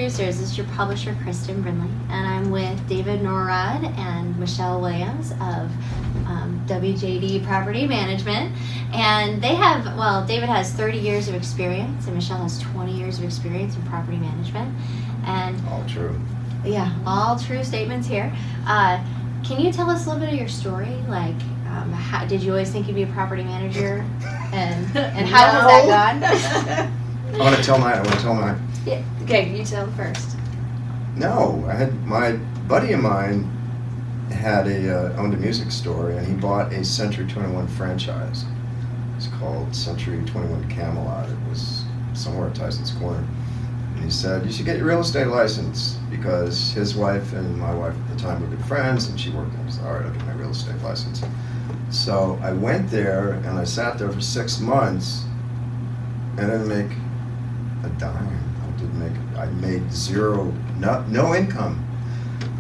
producers. This is your publisher, Kristen Brindley, and I'm with David Norod and Michelle Williams of WJD Property Management. And they have, well, David has 30 years of experience, and Michelle has 20 years of experience in property management. And all true. Yeah, all true statements here. Can you tell us a little bit of your story? Like, how, did you always think you'd be a property manager? And how has that gone? I want to tell mine. Yeah. Okay, you tell first. No, my buddy of mine owned a music store, and he bought a Century 21 franchise. It's called Century 21 Camelot. It was somewhere at Tyson's Corner. And he said, you should get your real estate license, because his wife and my wife at the time were good friends, and she worked there. I said, all right, I'll get my real estate license. So I went there, and I sat there for 6 months, and I didn't make a dime. I made zero, no income.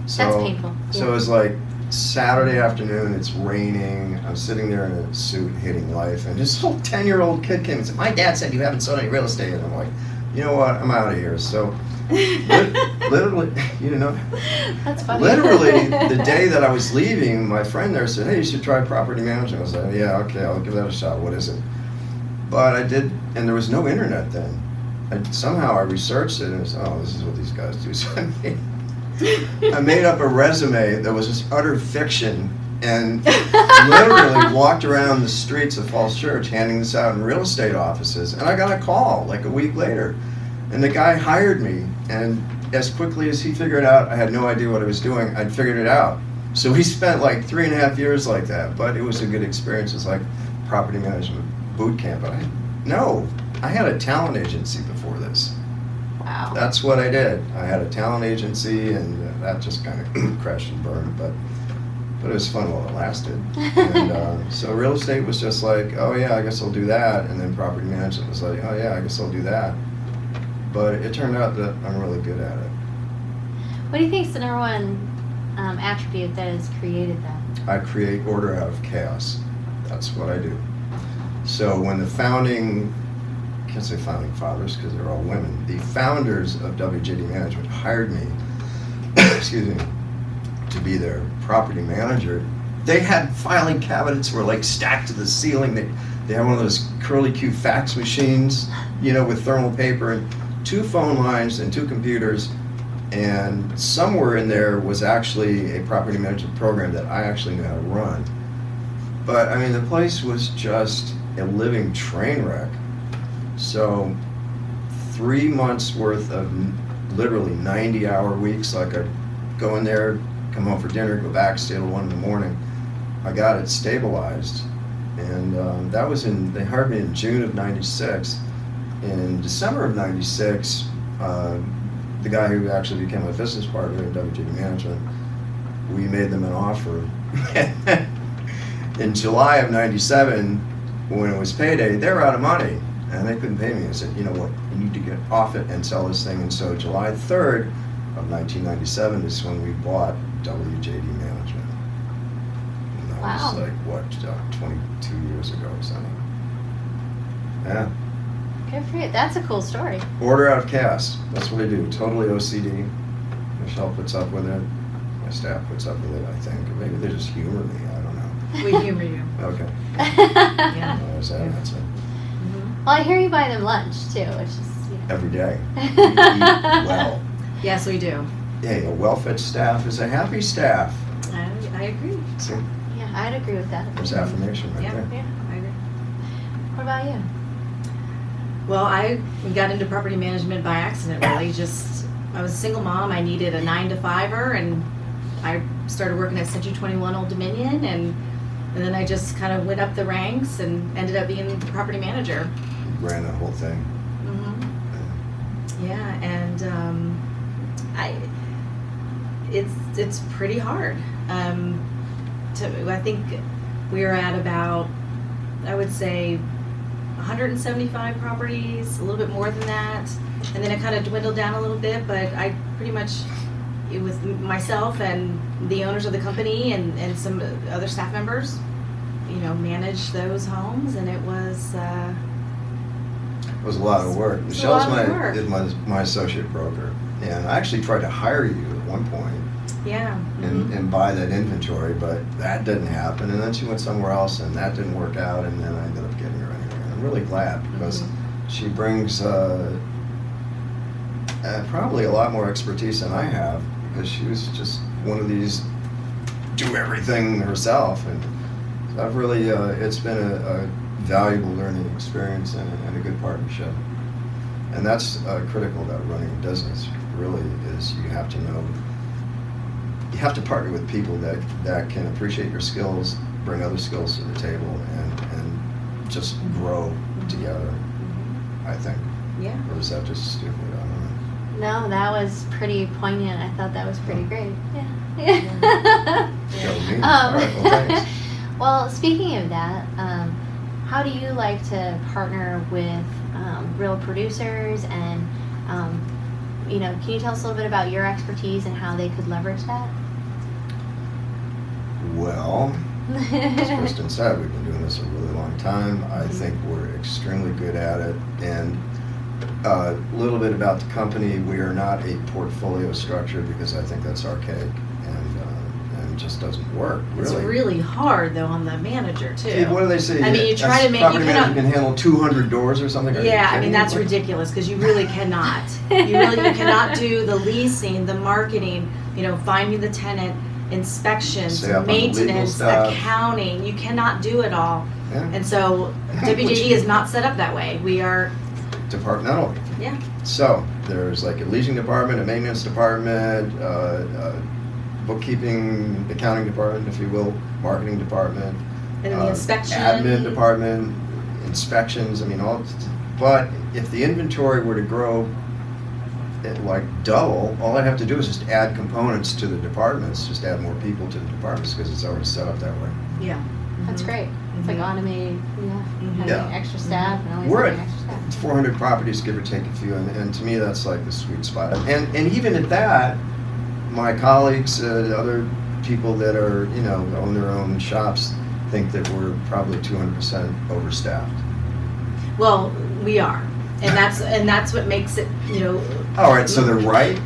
So, that's painful. So it was like Saturday afternoon, it's raining, I'm sitting there in a suit hating life, and this little 10-year-old kid came and said, my dad said you haven't sold any real estate. And I'm like, you know what, I'm out of here. So literally, you know, that's funny. Literally, the day that I was leaving, my friend there said, hey, you should try property management. I was like, yeah, okay, I'll give that a shot. What is it? But I did, and there was no internet then. Somehow I researched it, and I said, oh, this is what these guys do. So I made up a resume that was just utter fiction, and literally walked around the streets of Falls Church handing this out in real estate offices. And I got a call like a week later, and the guy hired me, and as quickly as he figured out I had no idea what I was doing, I'd figured it out. So we spent like 3.5 years like that, but it was a good experience. It was like property management boot camp. But I had a talent agency before this. Wow. That's what I did. I had a talent agency, and that just kind of crashed and burned, but it was fun while it lasted. And so real estate was just like, oh yeah, I guess I'll do that. And then property management was like, oh yeah, I guess I'll do that. But it turned out that I'm really good at it. What do you think is the number one attribute that has created that? I create order out of chaos. That's what I do. So when the I can't say founding fathers because they're all women, the founders of WJD Management hired me, excuse me, to be their property manager. They had filing cabinets were like stacked to the ceiling. They had one of those curly Q fax machines, you know, with thermal paper, and 2 phone lines and 2 computers, and somewhere in there was actually a property management program that I actually knew how to run. But I mean, the place was just a living train wreck. So 3 months worth of literally 90-hour weeks. Like I'd go in there, come home for dinner, go back, stay till 1 in the morning. I got it stabilized, and that was they hired me in June of '96. In December of '96, the guy who actually became my business partner in WJD Management, we made them an offer. In July of '97, when it was payday, they were out of money, and they couldn't pay me. I said, you know what, you need to get off it and sell this thing. And so July 3rd of 1997 is when we bought WJD Management. And that Wow. was like, what, 22 years ago or something. Yeah. Good for you. That's a cool story. Order out of chaos. That's what I do. Totally OCD. Michelle puts up with it. My staff puts up with it, I think. Or maybe they just humor me. I don't know. We humor you. Okay. Yeah. That's it. Well, I hear you buy them lunch too, which is, you know. Every day. We eat well. Yes, we do. Hey, a well-fed staff is a happy staff. I agree. See, Yeah, I'd agree with that. there's affirmation right Yeah, there. yeah, I agree. What about you? Well, I got into property management by accident, really. I was a single mom. I needed a 9-to-5-er, and I started working at Century 21 Old Dominion, and then I just kind of went up the ranks and ended up being the property manager. Ran the whole thing. Yeah, and it's pretty hard. I think we were at about, I would say, 175 properties, a little bit more than that, and then it kind of dwindled down a little bit. But I pretty much, it was myself and the owners of the company and some other staff members, you know, managed those homes, and it was. It was a lot of work. It's a Michelle's lot of work. is my associate broker, And I actually tried to hire you at one point Yeah. and buy that inventory, but that didn't happen. And then she went somewhere else, and that didn't work out. And then I ended up getting her anyway. And I'm really glad because she brings probably a lot more expertise than I have, because she was just one of these do everything herself. And so I've really, it's been a valuable learning experience and a good partnership. And that's critical about running a business, really, is you have to know, you have to partner with people that can appreciate your skills, bring other skills to the table, and just grow together, I think. Yeah. Or is that just stupid? I don't know. No, that was pretty poignant. I thought that was pretty great. Yeah. Go me. All right, well, thanks. Well, speaking of that, how do you like to partner with real producers, and can you tell us a little bit about your expertise and how they could leverage that? Well, as Kristen said, we've been doing this a really long time. I think we're extremely good at it. And a little bit about the company, we are not a portfolio structure, because I think that's archaic and just doesn't work, really. It's really hard, though, on the manager, too. Hey, what do they say? I mean, you try to make, property manager can handle 200 doors or something? Are you yeah, I kidding mean, me? that's What? ridiculous, because you really cannot. You cannot do the leasing, the marketing, finding the tenant, inspections, Stay up on the legal maintenance, stuff. accounting. You cannot do it all. Yeah. And so WJD is not set up that way. We are, Departmental. yeah. So there's like a leasing department, a maintenance department, bookkeeping, accounting department, if you will, marketing department, And then the inspection. admin department, inspections. I mean, all. But if the inventory were to grow like double, all I have to do is just add components to the departments, just add more people to the departments, because it's already set up that way. Yeah. That's great. It's like automated, having Yeah. extra staff and always We're having at extra staff. 400 properties, give or take a few, and to me that's like the sweet spot. And even at that, my colleagues, other people that are own their own shops, think that we're probably 200% overstaffed. Well, we are. And that's what makes it, All right, so they're right.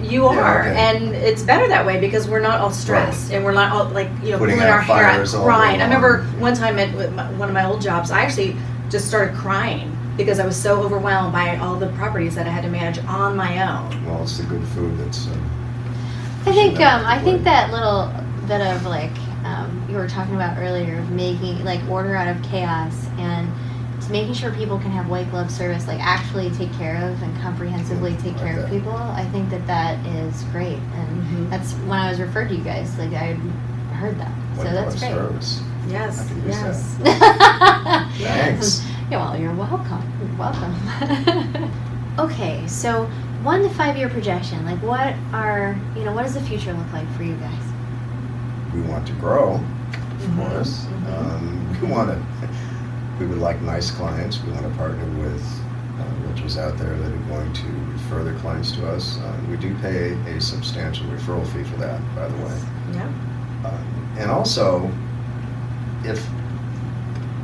you are. okay. And it's better that way, because we're not all stressed and we're not all Putting pulling out our hair out, fires all crying. day I remember long. one time at one of my old jobs, I actually just started crying because I was so overwhelmed by all the properties that I had to manage on my own. Well, it's the good food that's. I think that I think way. that little bit of you were talking about earlier, of making order out of chaos, and to making sure people can have white glove service, actually take care of and comprehensively take care of Okay. people. I think that is great, and that's when I was referred to you guys. I heard that, so White that's glove great. service. Yes. I can use Yes. Thanks. Yeah, well, you're welcome. You're welcome. Okay, so 1 to 5 year projection. What does the future look like for you guys? We want to grow, of Mhm. course. Mhm. We would like nice clients. We want to partner with realtors out there that are going to refer their clients to us. We do pay a substantial referral fee for that, by the way. Yep. And also, if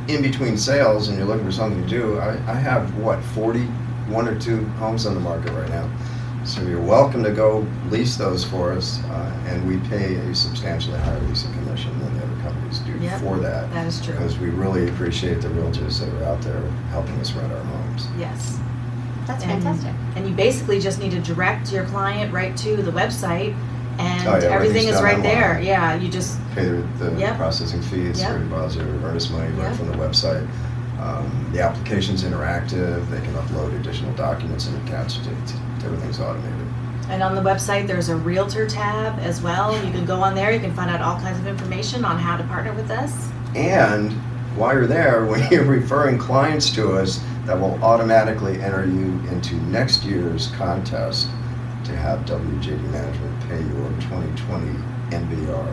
in between sales and you're looking for something to do, I have 41 or 2 homes on the market right now. So you're welcome to go lease those for us, and we pay a substantially higher leasing commission than the other companies do Yep. for that. That is true. Because we really appreciate the realtors that are out there helping us rent our homes. Yes. That's And- fantastic. And you basically just need to direct your client right to the website, and Oh, yeah, everything everything's is done right online. there. Yeah, you just, Pay the Yep. processing fees, Yep. security deposit, or earnest money right Yep. from the website. The application's interactive. They can upload additional documents and attach it. Everything's automated. and on the website, there's a realtor tab as well. You can go on there, you can find out all kinds of information on how to partner with us. And while you're there, when you're referring clients to us, that will automatically enter you into next year's contest to have WJD Management pay your 2020 NBR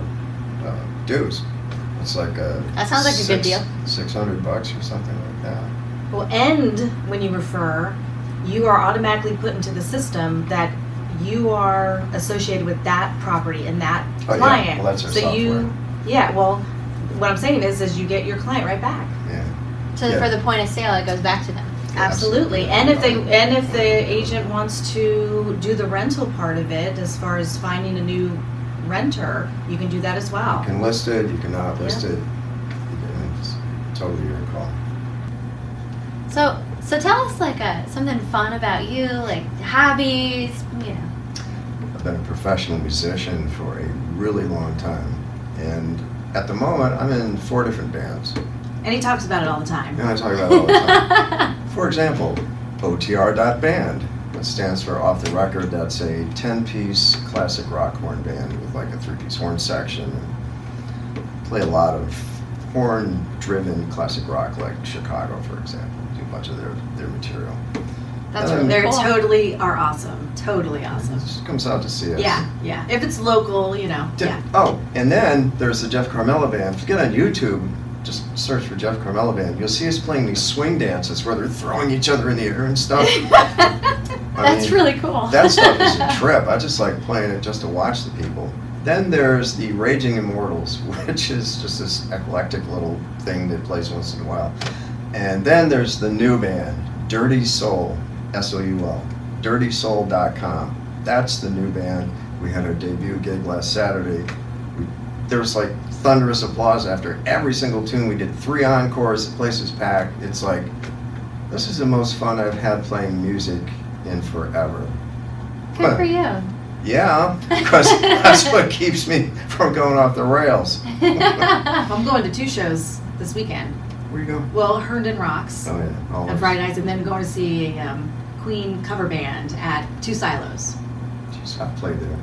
dues. It's like That sounds like a good deal. $600 or something like that. Well, and when you refer, you are automatically put into the system that you are associated with that property and that Oh, yeah. client. Well, that's our so software. well, what I'm saying is you get your client right back. Yeah. So Yeah. for the point of sale, it goes back to them. Absolutely. And if the agent wants to do the rental part of it, as far as finding a new renter, you can do that as well. You can list it, you cannot list it. It's totally your call. So tell us like something fun about you, like hobbies, you know. I've been a professional musician for a really long time, and at the moment I'm in 4 different bands. And he talks about it all the time. And I talk about it all the time. For example, OTR.band. That stands for Off the Record. That's a 10-piece classic rock horn band with like a 3-piece horn section. Play a lot of horn-driven classic rock, like Chicago, for example. Do a bunch of their material. That's really They cool. totally are awesome. Totally awesome. Just comes out to see us. Yeah. If it's local, you know. Yeah. Oh, and then there's the Jeff Carmella Band. If you get on YouTube, just search for Jeff Carmella Band. You'll see us playing these swing dances where they're throwing each other in the air and stuff. That's really cool. That stuff is a trip. I just like playing it just to watch the people. Then there's the Raging Immortals, which is just this eclectic little thing that plays once in a while. And then there's the new band, Dirty Soul, S-O-U-L, dirtysoul.com. That's the new band. We had our debut gig last Saturday. There was like thunderous applause after every single tune. We did 3 encores. The place was packed. It's like, this is the most fun I've had playing music in forever. Good for you. Yeah, because that's what keeps me from going off the rails. I'm going to 2 shows this weekend. Where you going? Well, Herndon Rocks Oh, yeah. Always. on Friday nights, and then going to see a Queen cover band at 2 Silos. Jeez, I've played there.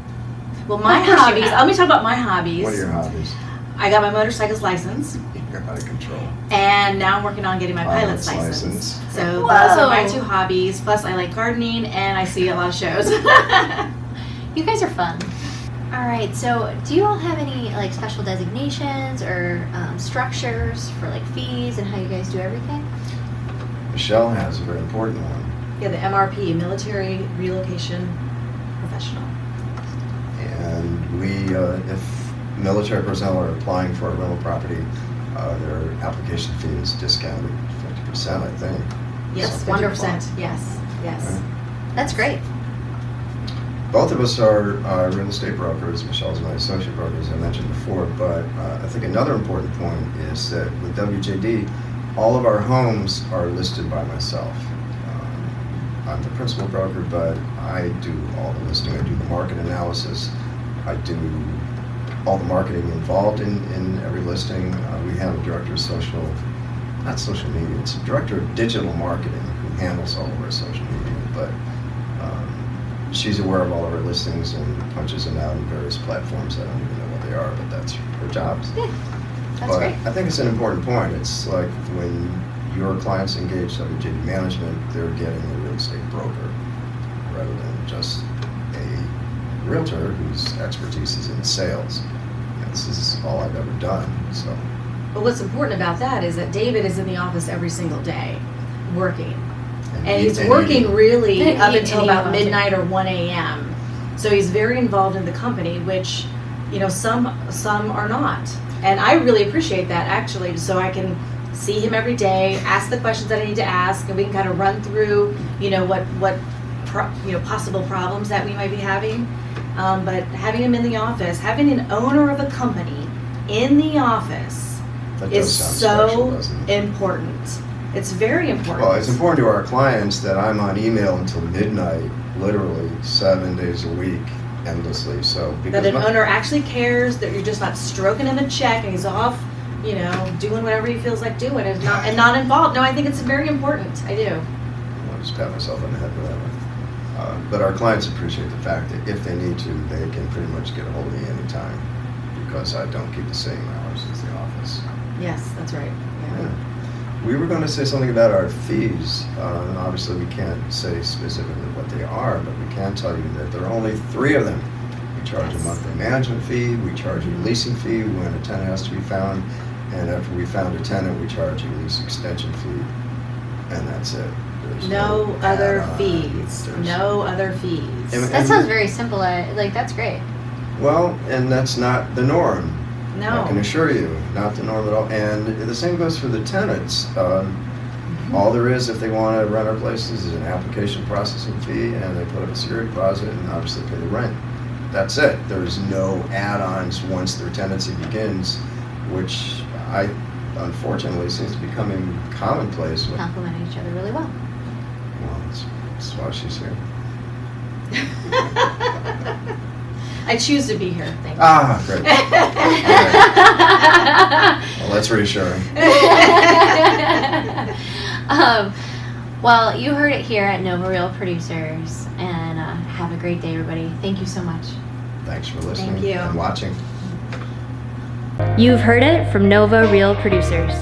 Well, my Of course you hobbies, have. let me talk about my hobbies. What are your hobbies? I got my motorcycle's license, You're out of control. and now I'm working on getting my pilot's Pilot's license. license. So Whoa. those are my 2 hobbies. Plus, I like gardening, and I see a lot of shows. You guys are fun. All right, so do you all have any like special designations or structures for like fees and how you guys do everything? Michelle has a very important one. Yeah, the MRP, Military Relocation Professional. And we, if military personnel are applying for a rental property, their application fee is discounted 50%, I think. Yes, Something to 100%. Yes. Right. That's great. Both of us are real estate brokers. Michelle's my associate broker, as I mentioned before. But I think another important point is that with WJD, all of our homes are listed by myself. I'm the principal broker, but I do all the listing. I do the market analysis. I do all the marketing involved in every listing. We have a director of not social media, it's a director of digital marketing who handles all of our social media. But she's aware of all of our listings and punches them out in various platforms. I don't even know what they are, but that's her job. Yeah, that's But great. I think it's an important point. It's like when your clients engage WJD Management, they're getting a real estate broker rather than just a realtor whose expertise is in sales. And this is all I've ever done. So But what's important about that is that David is in the office every single day, working. And he's working really up until about midnight or 1 a.m. So he's very involved in the company, which, you know, some are not. And I really appreciate that, actually, so I can see him every day, ask the questions that I need to ask, and we can kind of run through, you know, what possible problems that we might be having. But having him in the office, having an owner of a company in the office that does is sound special, so doesn't it? important. It's very important. Well, it's important to our clients that I'm on email until midnight, literally 7 days a week, endlessly. So because That an owner actually cares, that you're just not stroking him a check and he's off, you know, doing whatever he feels like doing and not involved. No, I think it's very important. I do. I'll just pat myself on the head for that one. But our clients appreciate the fact that if they need to, they can pretty much get a hold of me anytime because I don't keep the same hours as the office. Yes, that's right. Yeah. We were going to say something about our fees, and obviously we can't say specifically what they are, but we can tell you that there are only 3 of them. We charge a monthly management fee, we charge a leasing fee when a tenant has to be found, and after we found a tenant, we charge a lease extension fee, and that's it. There's No other add-on. fees. There's- No other fees. That sounds very simple. Like that's great. Well, and that's not the norm. I can No. assure you, not the norm at all. And the same goes for the tenants. All there is, if they want to run our places, is an application processing fee, and they put up a security deposit, and obviously pay the rent. That's it. There's no add-ons once their tenancy begins, which unfortunately seems to be becoming commonplace. Complement each other really well. Well, that's why she's here. I choose to be here, thank you. Ah, great. Well, that's reassuring. Well, you heard it here at Nova Real Producers, and have a great day, everybody. Thank you so much. Thanks for listening Thank you. and watching. You've heard it from Nova Real Producers.